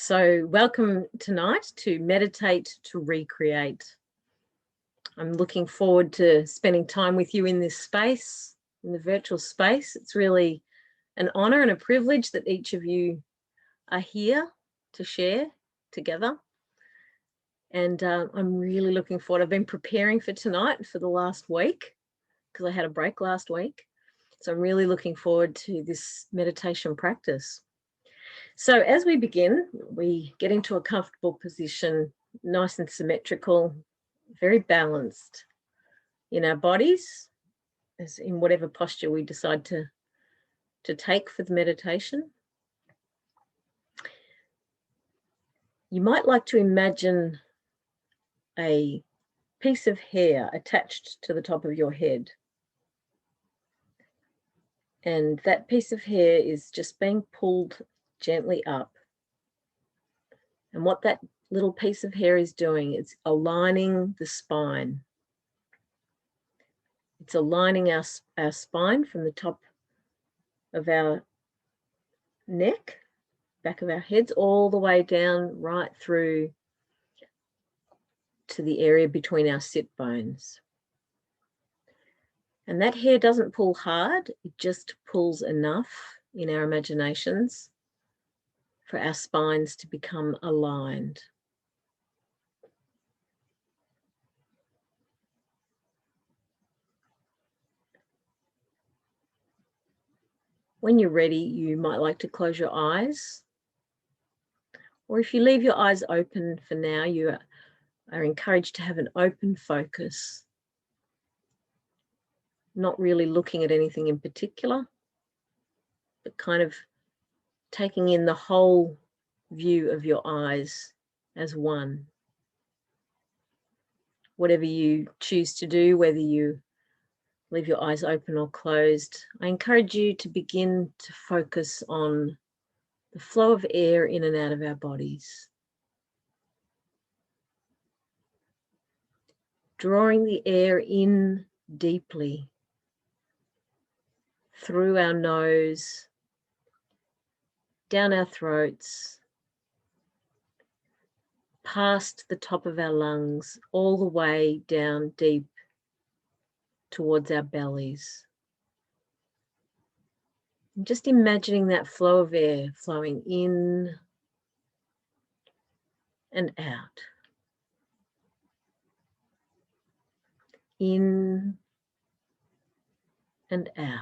So welcome tonight to Meditate to Recreate. I'm looking forward to spending time with you in this space, in the virtual space. It's really an honor and a privilege that each of you are here to share together. And I'm really looking forward. I've been preparing for tonight for the last week because I had a break last week. So I'm really looking forward to this meditation practice. So as we begin, we get into a comfortable position, nice and symmetrical, very balanced in our bodies, as in whatever posture we decide to take for the meditation. You might like to imagine a piece of hair attached to the top of your head. And that piece of hair is just being pulled gently up. And what that little piece of hair is doing, it's aligning the spine. It's aligning our spine from the top of our neck, back of our heads, all the way down right through to the area between our sit bones. And that hair doesn't pull hard, it just pulls enough in our imaginations for our spines to become aligned. When you're ready, you might like to close your eyes. Or if you leave your eyes open for now, you are encouraged to have an open focus, not really looking at anything in particular, but kind of taking in the whole view of your eyes as one. Whatever you choose to do, whether you leave your eyes open or closed, I encourage you to begin to focus on the flow of air in and out of our bodies. Drawing the air in deeply through our nose, down our throats, past the top of our lungs, all the way down deep towards our bellies. And just imagining that flow of air flowing in and out. In and out.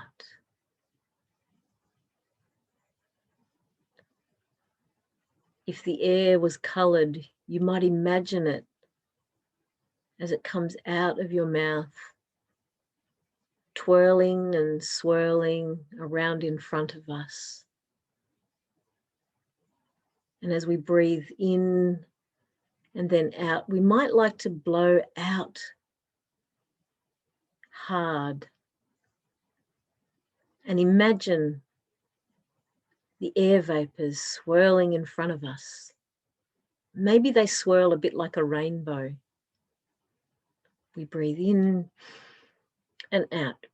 If the air was colored, you might imagine it as it comes out of your mouth, twirling and swirling around in front of us. And as we breathe in and then out, we might like to blow out hard and imagine the air vapors swirling in front of us. Maybe they swirl a bit like a rainbow. We breathe in and out.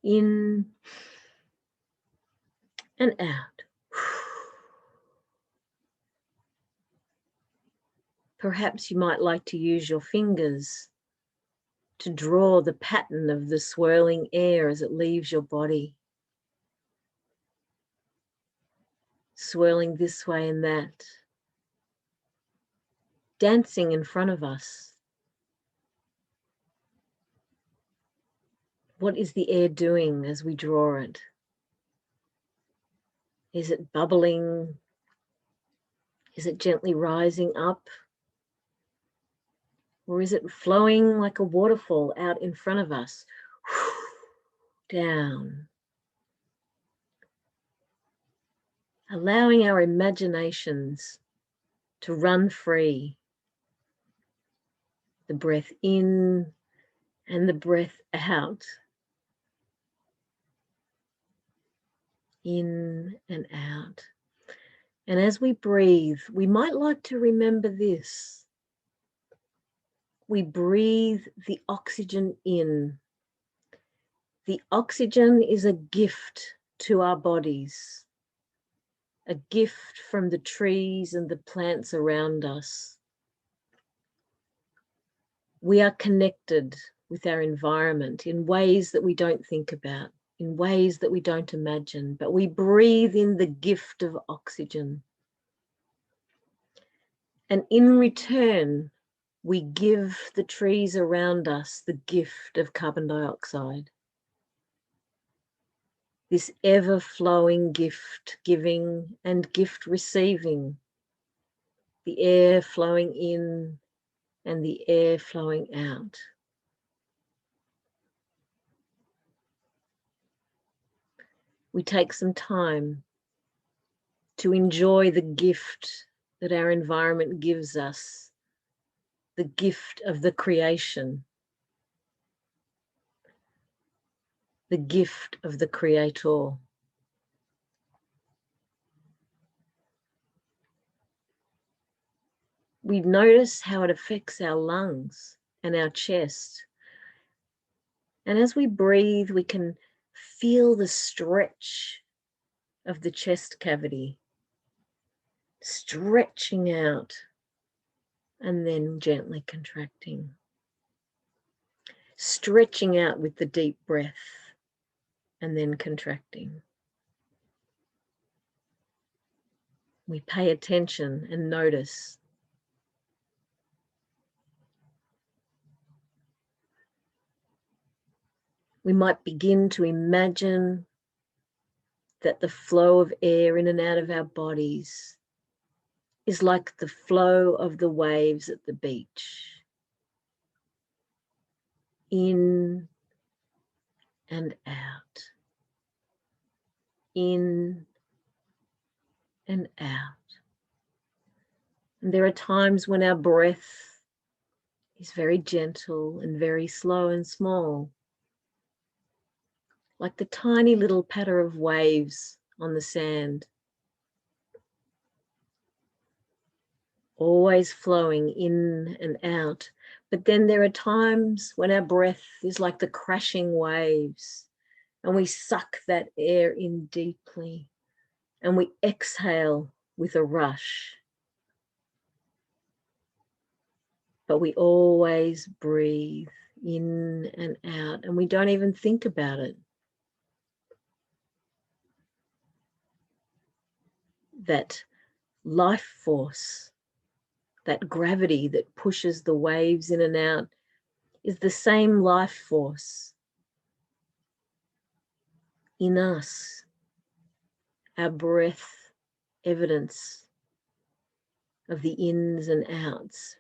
In and out. Perhaps you might like to use your fingers to draw the pattern of the swirling air as it leaves your body. Swirling this way and that. Dancing in front of us. What is the air doing as we draw it? Is it bubbling? Is it gently rising up? Or is it flowing like a waterfall out in front of us? Down. Allowing our imaginations to run free. The breath in and the breath out. In and out. And as we breathe, we might like to remember this. We breathe the oxygen in. The oxygen is a gift to our bodies, a gift from the trees and the plants around us. We are connected with our environment in ways that we don't think about, in ways that we don't imagine, but we breathe in the gift of oxygen. And in return, we give the trees around us the gift of carbon dioxide. This ever-flowing gift giving and gift receiving, the air flowing in and the air flowing out. We take some time to enjoy the gift that our environment gives us, the gift of the creation, the gift of the Creator. We notice how it affects our lungs and our chest. And as we breathe, we can feel the stretch of the chest cavity, stretching out and then gently contracting, stretching out with the deep breath and then contracting. We pay attention and notice. We might begin to imagine that the flow of air in and out of our bodies is like the flow of the waves at the beach. In and out. In and out. And there are times when our breath is very gentle and very slow and small, like the tiny little patter of waves on the sand, always flowing in and out. But then there are times when our breath is like the crashing waves, and we suck that air in deeply, and we exhale with a rush. But we always breathe in and out, and we don't even think about it. That life force, that gravity that pushes the waves in and out, is the same life force in us. Our breath, evidence of the ins and outs,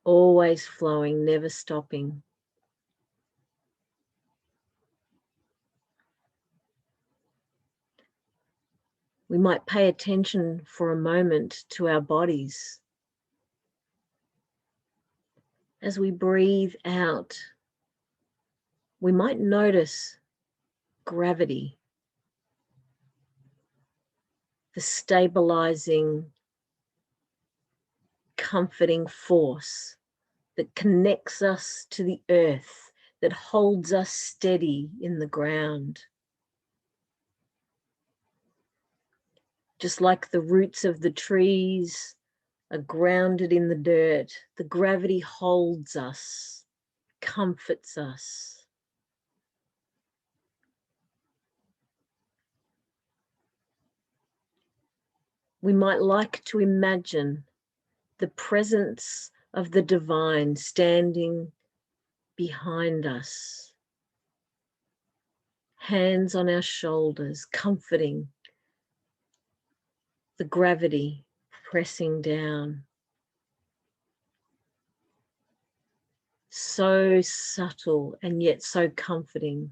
always flowing, never stopping. We might pay attention for a moment to our bodies. As we breathe out, we might notice gravity, the stabilizing, comforting force that connects us to the earth, that holds us steady in the ground. Just like the roots of the trees are grounded in the dirt, the gravity holds us, comforts us. We might like to imagine the presence of the divine standing behind us, hands on our shoulders, comforting, the gravity pressing down. So subtle and yet so comforting.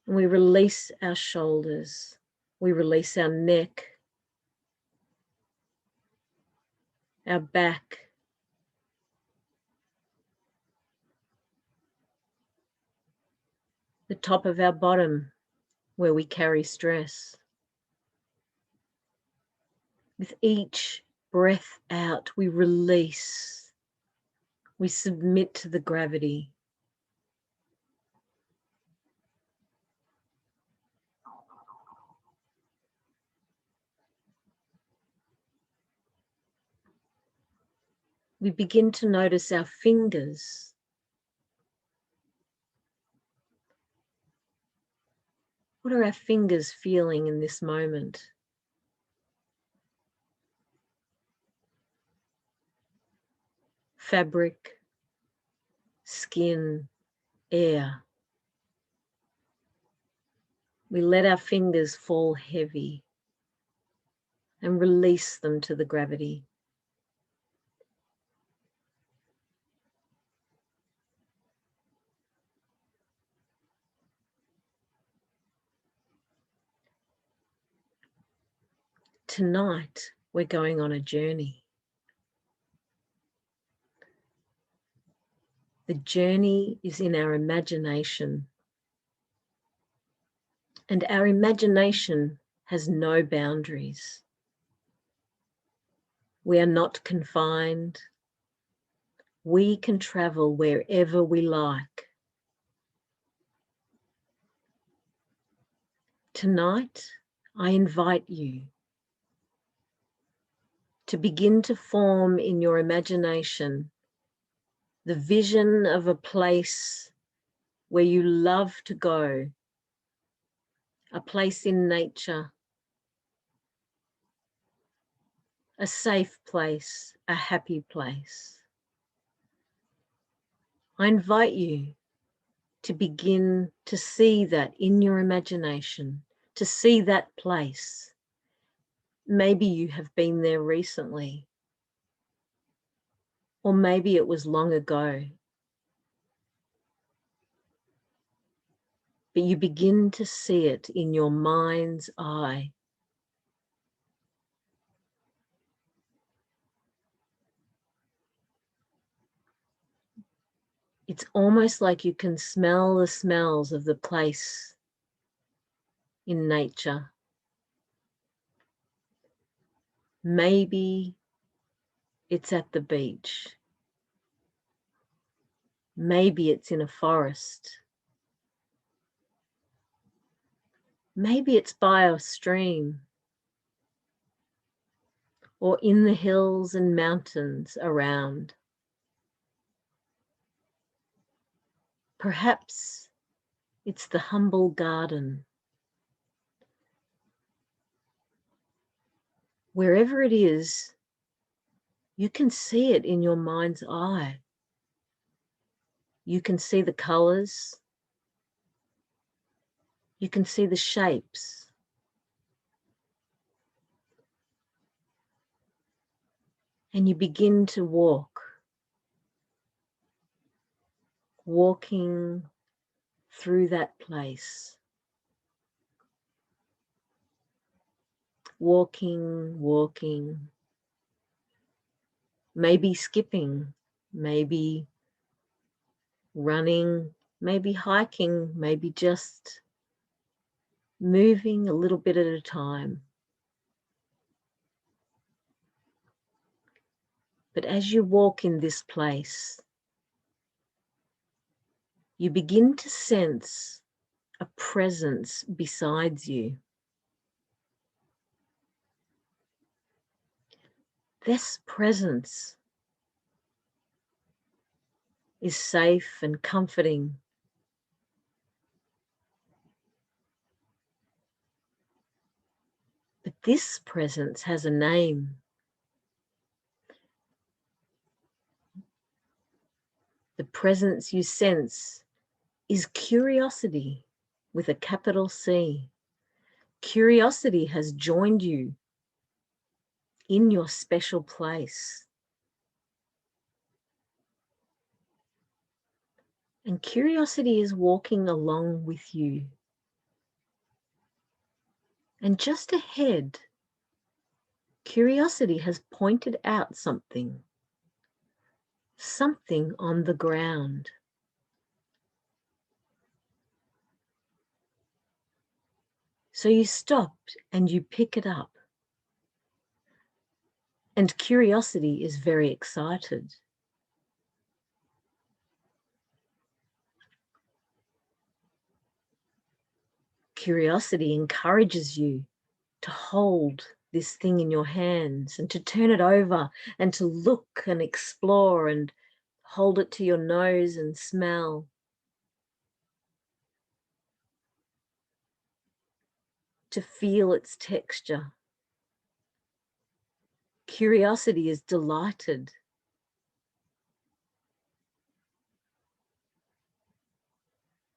And we release our shoulders, we release our neck, our back, the top of our bottom where we carry stress. With each breath out, we release, we submit to the gravity. we begin to notice our fingers. What are our fingers feeling in this moment? Fabric, skin, air. We let our fingers fall heavy and release them to the gravity. Tonight, we're going on a journey. The journey is in our imagination. And our imagination has no boundaries. We are not confined. We can travel wherever we like. Tonight, I invite you to begin to form in your imagination the vision of a place where you love to go, a place in nature, a safe place, a happy place. I invite you to begin to see that in your imagination, to see that place. Maybe you have been there recently, or maybe it was long ago. But you begin to see it in your mind's eye. It's almost like you can smell the smells of the place in nature. Maybe it's at the beach. Maybe it's in a forest. Maybe it's by a stream, or in the hills and mountains around. Perhaps it's the humble garden. Wherever it is, you can see it in your mind's eye. You can see the colors. You can see the shapes. And you begin to walk, walking through that place. Walking, maybe skipping, maybe running, maybe hiking, maybe just moving a little bit at a time. But as you walk in this place, you begin to sense a presence beside you. This presence is safe and comforting. But this presence has a name. The presence you sense is curiosity with a capital C. Curiosity has joined you in your special place. And curiosity is walking along with you. And just ahead, curiosity has pointed out something on the ground. So you stopped and you pick it up. And curiosity is very excited. Curiosity encourages you to hold this thing in your hands and to turn it over and to look and explore and hold it to your nose and smell. To feel its texture. Curiosity is delighted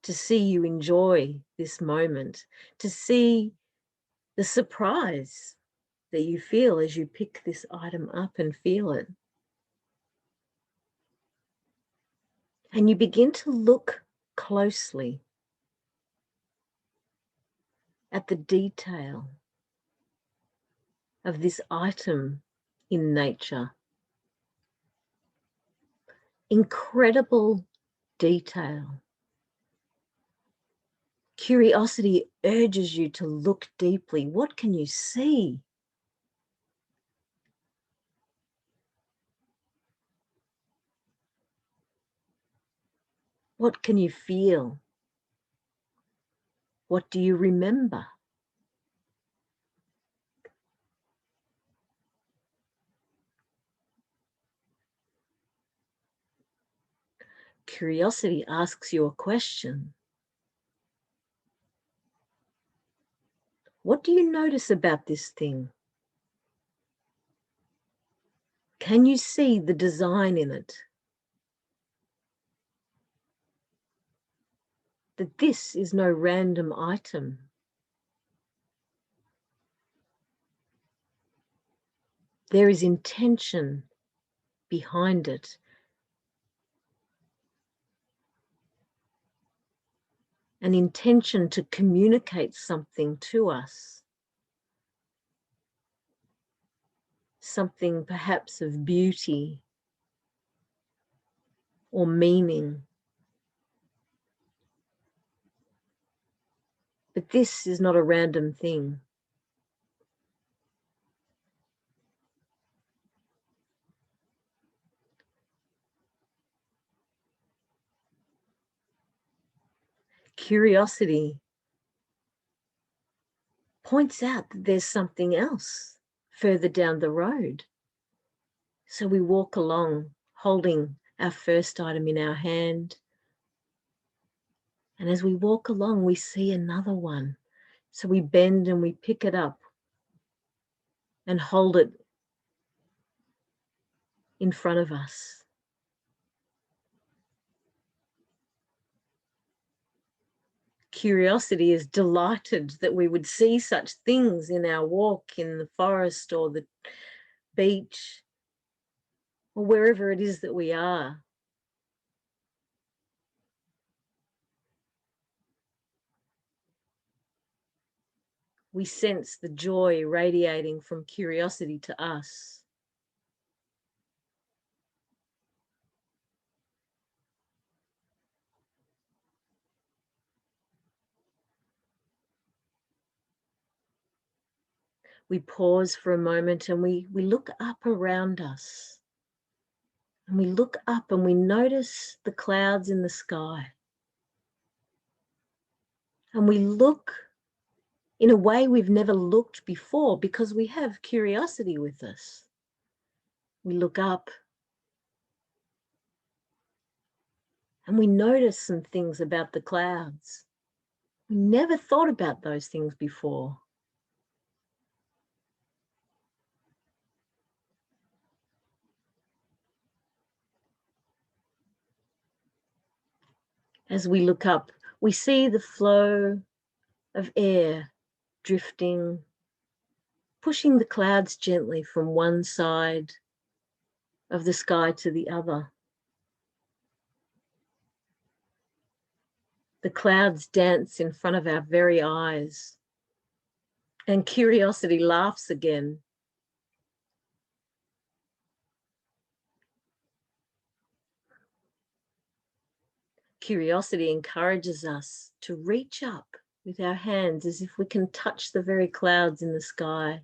to see you enjoy this moment, to see the surprise that you feel as you pick this item up and feel it. And you begin to look closely at the detail of this item in nature. Incredible detail. Curiosity urges you to look deeply. What can you see? What can you feel? What do you remember? Curiosity asks you a question. What do you notice about this thing? Can you see the design in it? That this is no random item. There is intention behind it. An intention to communicate something to us. Something perhaps of beauty or meaning. But this is not a random thing. Curiosity points out that there's something else further down the road. So we walk along holding our first item in our hand. And as we walk along, we see another one. So we bend and we pick it up and hold it in front of us. Curiosity is delighted that we would see such things in our walk in the forest or the beach or wherever it is that we are. We sense the joy radiating from curiosity to us. We pause for a moment and we look up around us. And we look up and we notice the clouds in the sky. And we look in a way we've never looked before because we have curiosity with us. We look up and we notice some things about the clouds. We never thought about those things before. As we look up, we see the flow of air drifting, pushing the clouds gently from one side of the sky to the other. The clouds dance in front of our very eyes, and curiosity laughs again. Curiosity encourages us to reach up with our hands as if we can touch the very clouds in the sky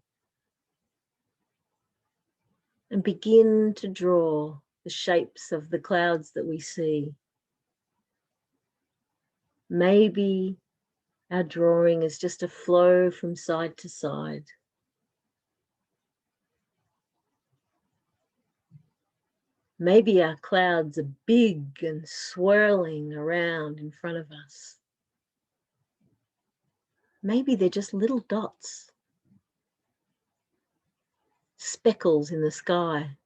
and begin to draw the shapes of the clouds that we see. Maybe our drawing is just a flow from side to side. Maybe our clouds are big and swirling around in front of us. Maybe they're just little dots, speckles in the sky.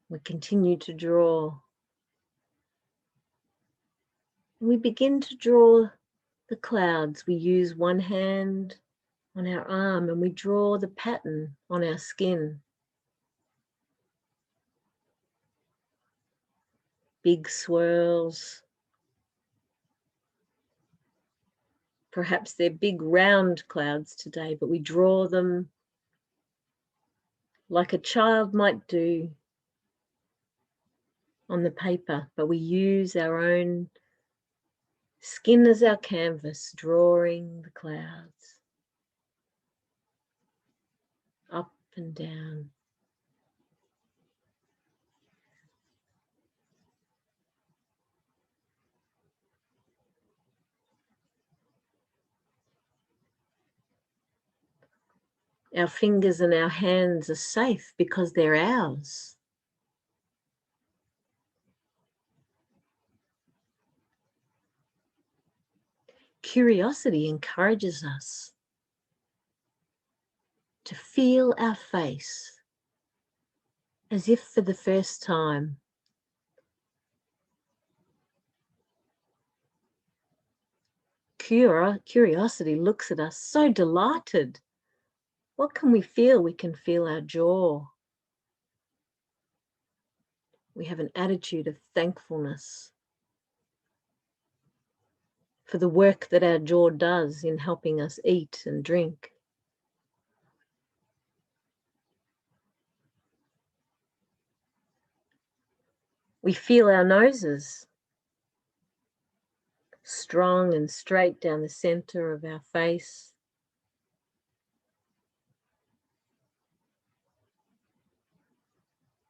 We continue to draw. And we begin to draw the clouds. We use one hand on our arm and we draw the pattern on our skin. Big swirls. Perhaps they're big round clouds today, but we draw them like a child might do on the paper, but we use our own skin as our canvas, drawing the clouds up and down. Our fingers and our hands are safe because they're ours. Curiosity encourages us to feel our face as if for the first time. Curiosity looks at us so delighted. What can we feel? We can feel our jaw. We have an attitude of thankfulness for the work that our jaw does in helping us eat and drink. We feel our noses, strong and straight down the center of our face.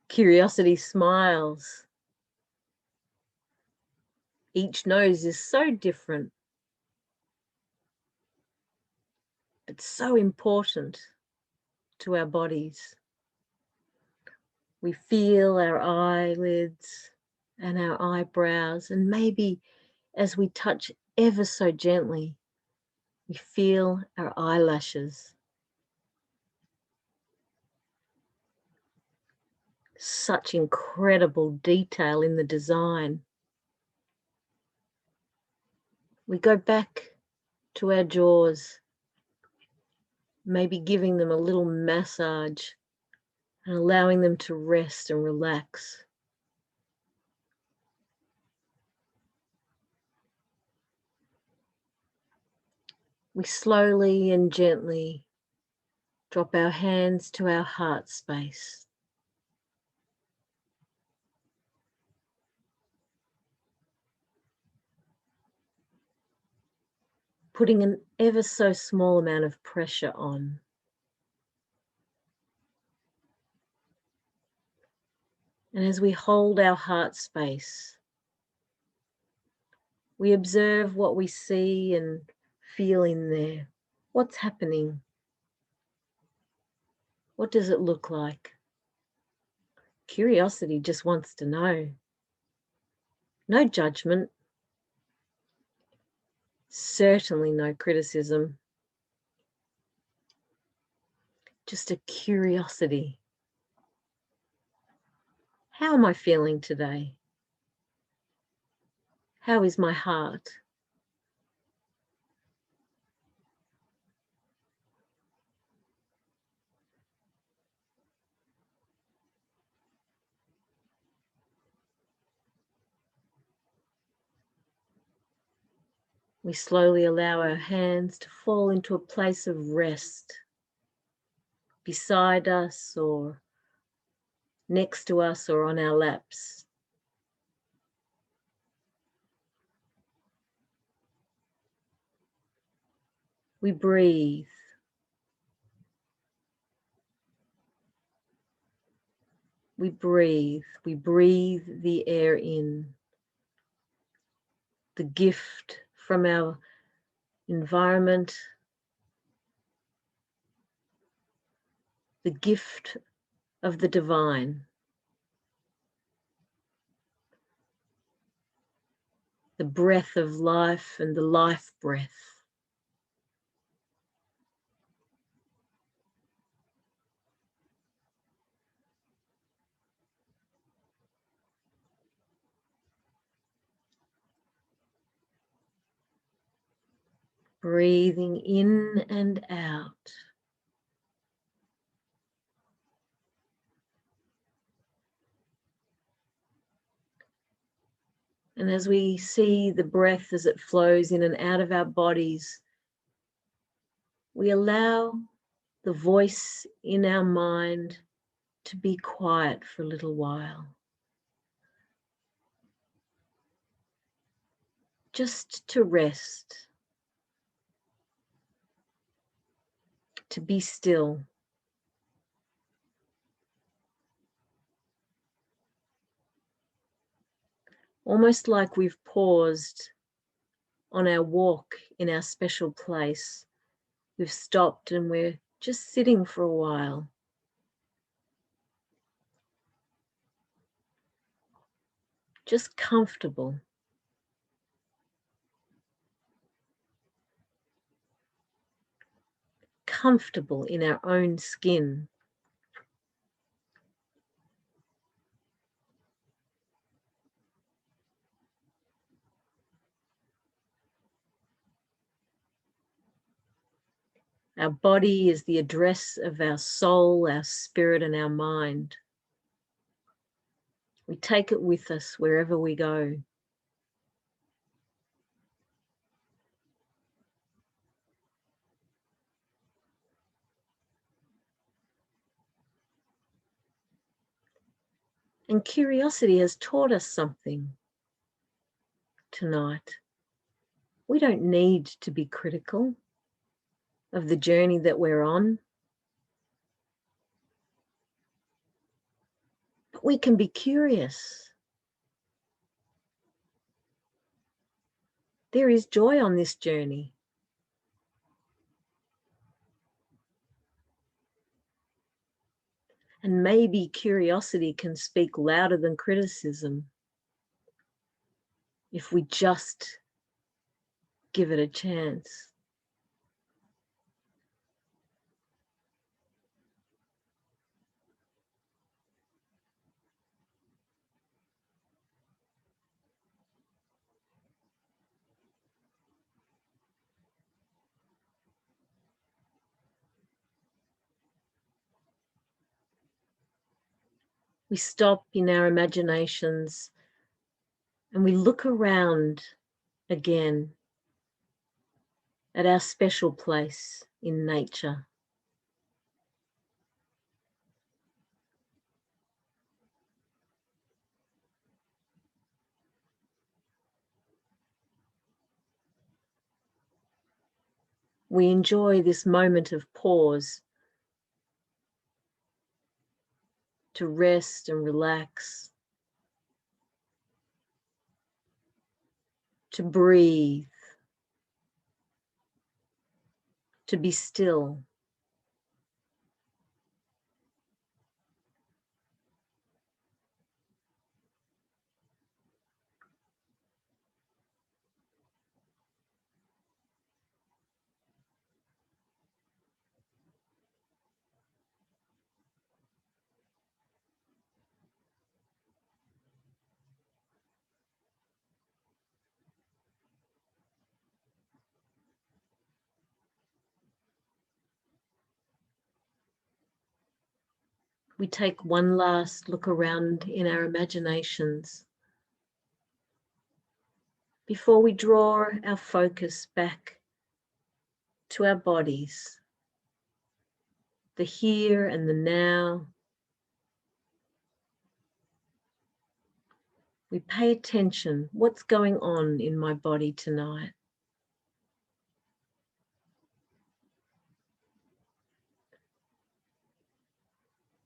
Curiosity smiles. Each nose is so different, but so important to our bodies. We feel our eyelids and our eyebrows, and maybe as we touch ever so gently, we feel our eyelashes. Such incredible detail in the design. We go back to our jaws, maybe giving them a little massage and allowing them to rest and relax. We slowly and gently drop our hands to our heart space. Putting an ever so small amount of pressure on. And as we hold our heart space, we observe what we see and feel in there. What's happening? What does it look like? Curiosity just wants to know. No judgment. Certainly no criticism. Just a curiosity. How am I feeling today? How is my heart? We slowly allow our hands to fall into a place of rest beside us or next to us or on our laps. We breathe. We breathe. We breathe the air in. The gift from our environment, the gift of the divine, the breath of life and the life breath. Breathing in and out. And as we see the breath as it flows in and out of our bodies, we allow the voice in our mind to be quiet for a little while. Just to rest, to be still. Almost like we've paused on our walk in our special place. We've stopped and we're just sitting for a while. Just comfortable. Comfortable in our own skin. Our body is the address of our soul, our spirit, and our mind. We take it with us wherever we go. And curiosity has taught us something tonight. We don't need to be critical of the journey that we're on, but we can be curious. There is joy on this journey. And maybe curiosity can speak louder than criticism if we just give it a chance. We stop in our imaginations and we look around again at our special place in nature. We enjoy this moment of pause to rest and relax, to breathe, to be still. We take one last look around in our imaginations before we draw our focus back to our bodies, the here and the now. We pay attention. What's going on in my body tonight?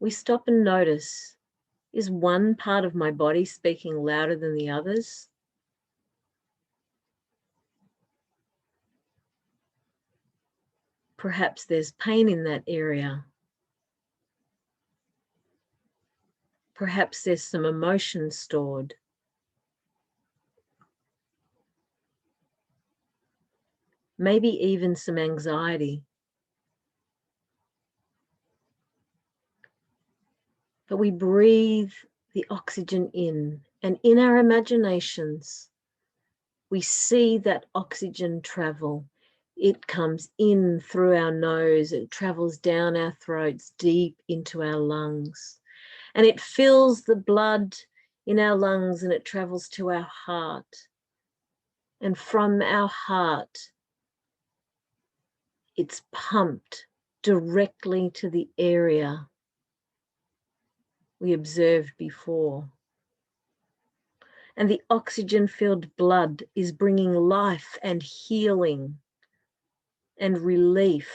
We stop and notice, is one part of my body speaking louder than the others? Perhaps there's pain in that area. Perhaps there's some emotion stored. Maybe even some anxiety. But we breathe the oxygen in, and in our imaginations, we see that oxygen travel. It comes in through our nose, it travels down our throats, deep into our lungs. And it fills the blood in our lungs and it travels to our heart. And from our heart, it's pumped directly to the area we observed before. And the oxygen-filled blood is bringing life and healing and relief.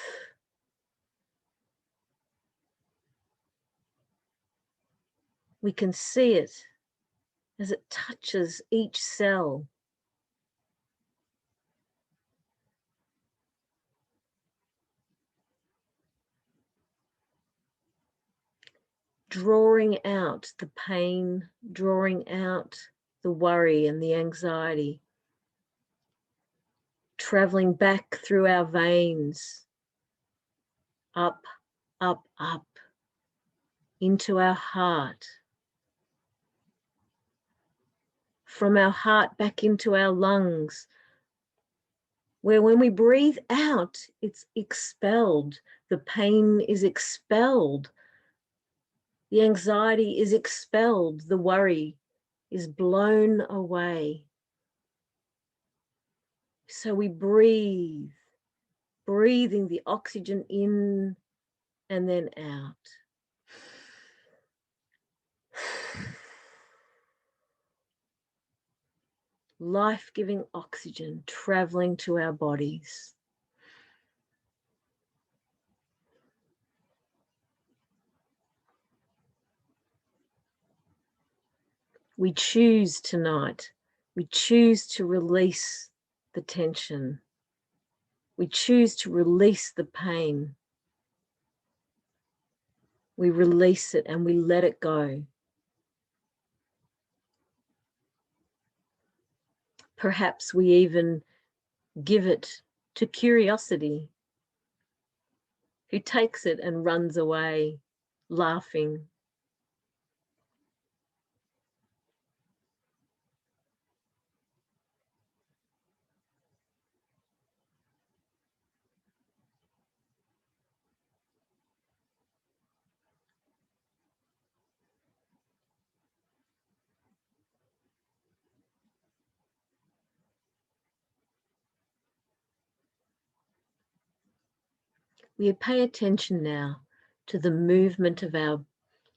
We can see it as it touches each cell. Drawing out the pain, drawing out the worry and the anxiety, traveling back through our veins, up, up, up, into our heart, from our heart back into our lungs, where when we breathe out, it's expelled. The pain is expelled. The anxiety is expelled. The worry is blown away. So we breathe, breathing the oxygen in and then out. Life-giving oxygen traveling to our bodies. We choose tonight, we choose to release the tension. We choose to release the pain. We release it and we let it go. Perhaps we even give it to curiosity, who takes it and runs away, laughing. We pay attention now to the movement of our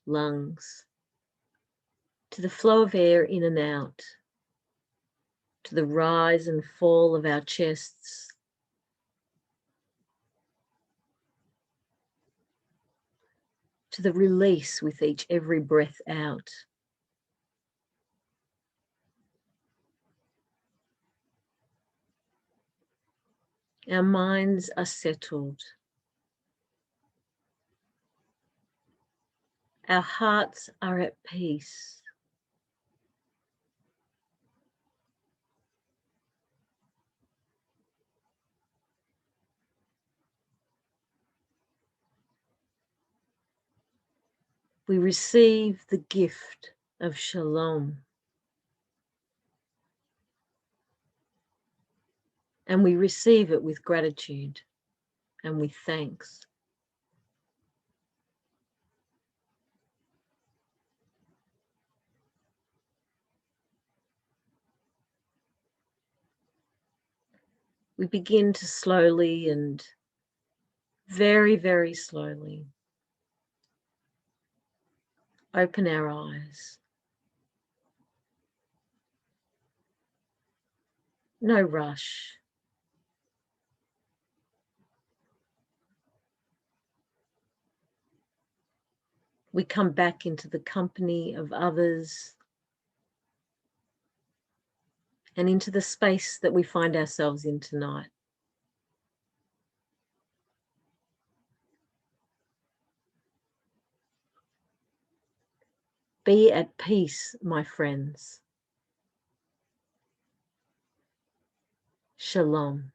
lungs, to the flow of air in and out, to the rise and fall of our chests, to the release with every breath out. Our minds are settled. Our hearts are at peace. We receive the gift of Shalom. And we receive it with gratitude and with thanks. We begin to slowly and very, very slowly open our eyes. No rush. We come back into the company of others and into the space that we find ourselves in tonight. Be at peace, my friends. Shalom.